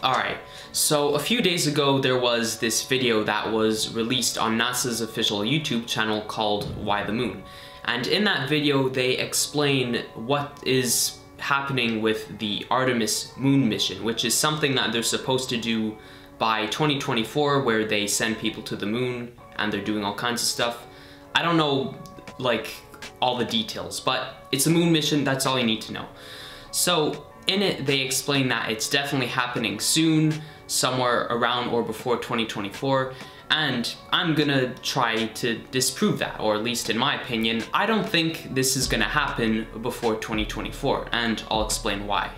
Alright, so a few days ago there was this video that was released on NASA's official YouTube channel called Why the Moon. And in that video they explain what is happening with the Artemis moon mission, which is something that they're supposed to do by 2024, where they send people to the moon and they're doing all kinds of stuff. I don't know like all the details, but it's a moon mission, that's all you need to know. So in it, they explain that it's definitely happening soon, somewhere around or before 2024, and I'm gonna try to disprove that, or at least in my opinion, I don't think this is gonna happen before 2024, and I'll explain why.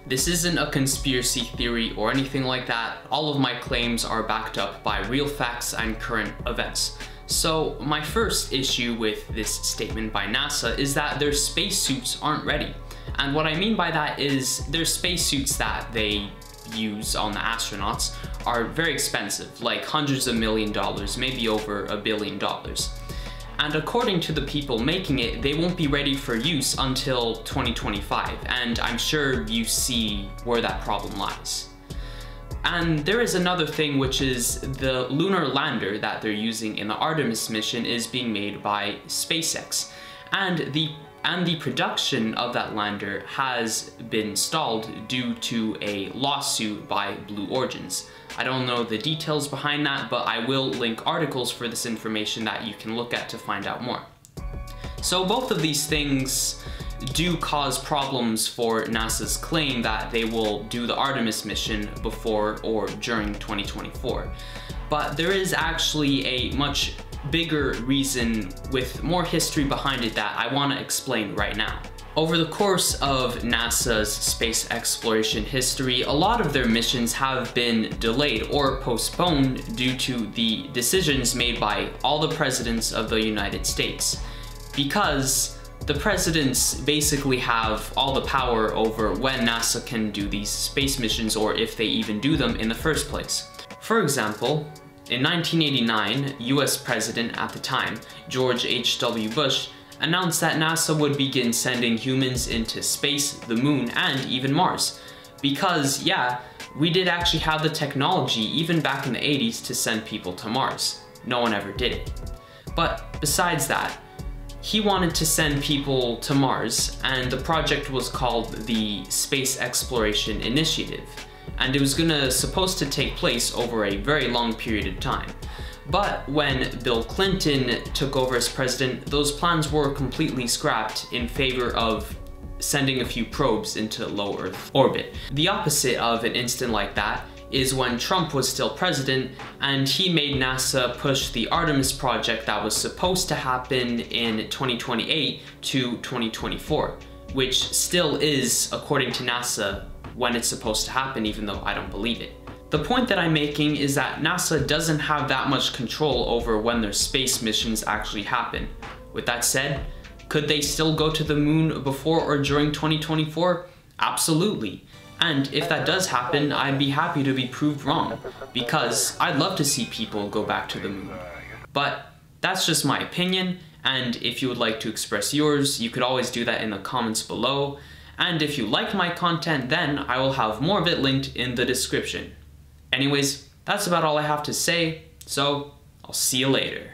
This isn't a conspiracy theory or anything like that. All of my claims are backed up by real facts and current events. So my first issue with this statement by NASA is that their spacesuits aren't ready. And what I mean by that is their spacesuits that they use on the astronauts are very expensive, like hundreds of $millions, maybe over $1 billion. And according to the people making it, they won't be ready for use until 2025, and I'm sure you see where that problem lies. And there is another thing, which is the lunar lander that they're using in the Artemis mission is being made by SpaceX. And the production of that lander has been stalled due to a lawsuit by Blue Origins. I don't know the details behind that, but I will link articles for this information that you can look at to find out more. So both of these things do cause problems for NASA's claim that they will do the Artemis mission before or during 2024. But there is actually a much bigger reason with more history behind it that I want to explain right now. Over the course of NASA's space exploration history, a lot of their missions have been delayed or postponed due to the decisions made by all the presidents of the United States. Because the presidents basically have all the power over when NASA can do these space missions, or if they even do them in the first place. For example, in 1989, US President at the time, George H.W. Bush, announced that NASA would begin sending humans into space, the moon, and even Mars. Because, yeah, we did actually have the technology, even back in the 80s, to send people to Mars. No one ever did it. But besides that, he wanted to send people to Mars, and the project was called the Space Exploration Initiative. And it was supposed to take place over a very long period of time. But when Bill Clinton took over as president, those plans were completely scrapped in favor of sending a few probes into low Earth orbit. The opposite of an incident like that is when Trump was still president, and he made NASA push the Artemis project that was supposed to happen in 2028 to 2024, which still is, according to NASA, when it's supposed to happen, even though I don't believe it. The point that I'm making is that NASA doesn't have that much control over when their space missions actually happen. With that said, could they still go to the moon before or during 2024? Absolutely. And if that does happen, I'd be happy to be proved wrong, because I'd love to see people go back to the moon. But that's just my opinion, and if you would like to express yours, you could always do that in the comments below. And if you liked my content, then I will have more of it linked in the description. Anyways, that's about all I have to say, so I'll see you later.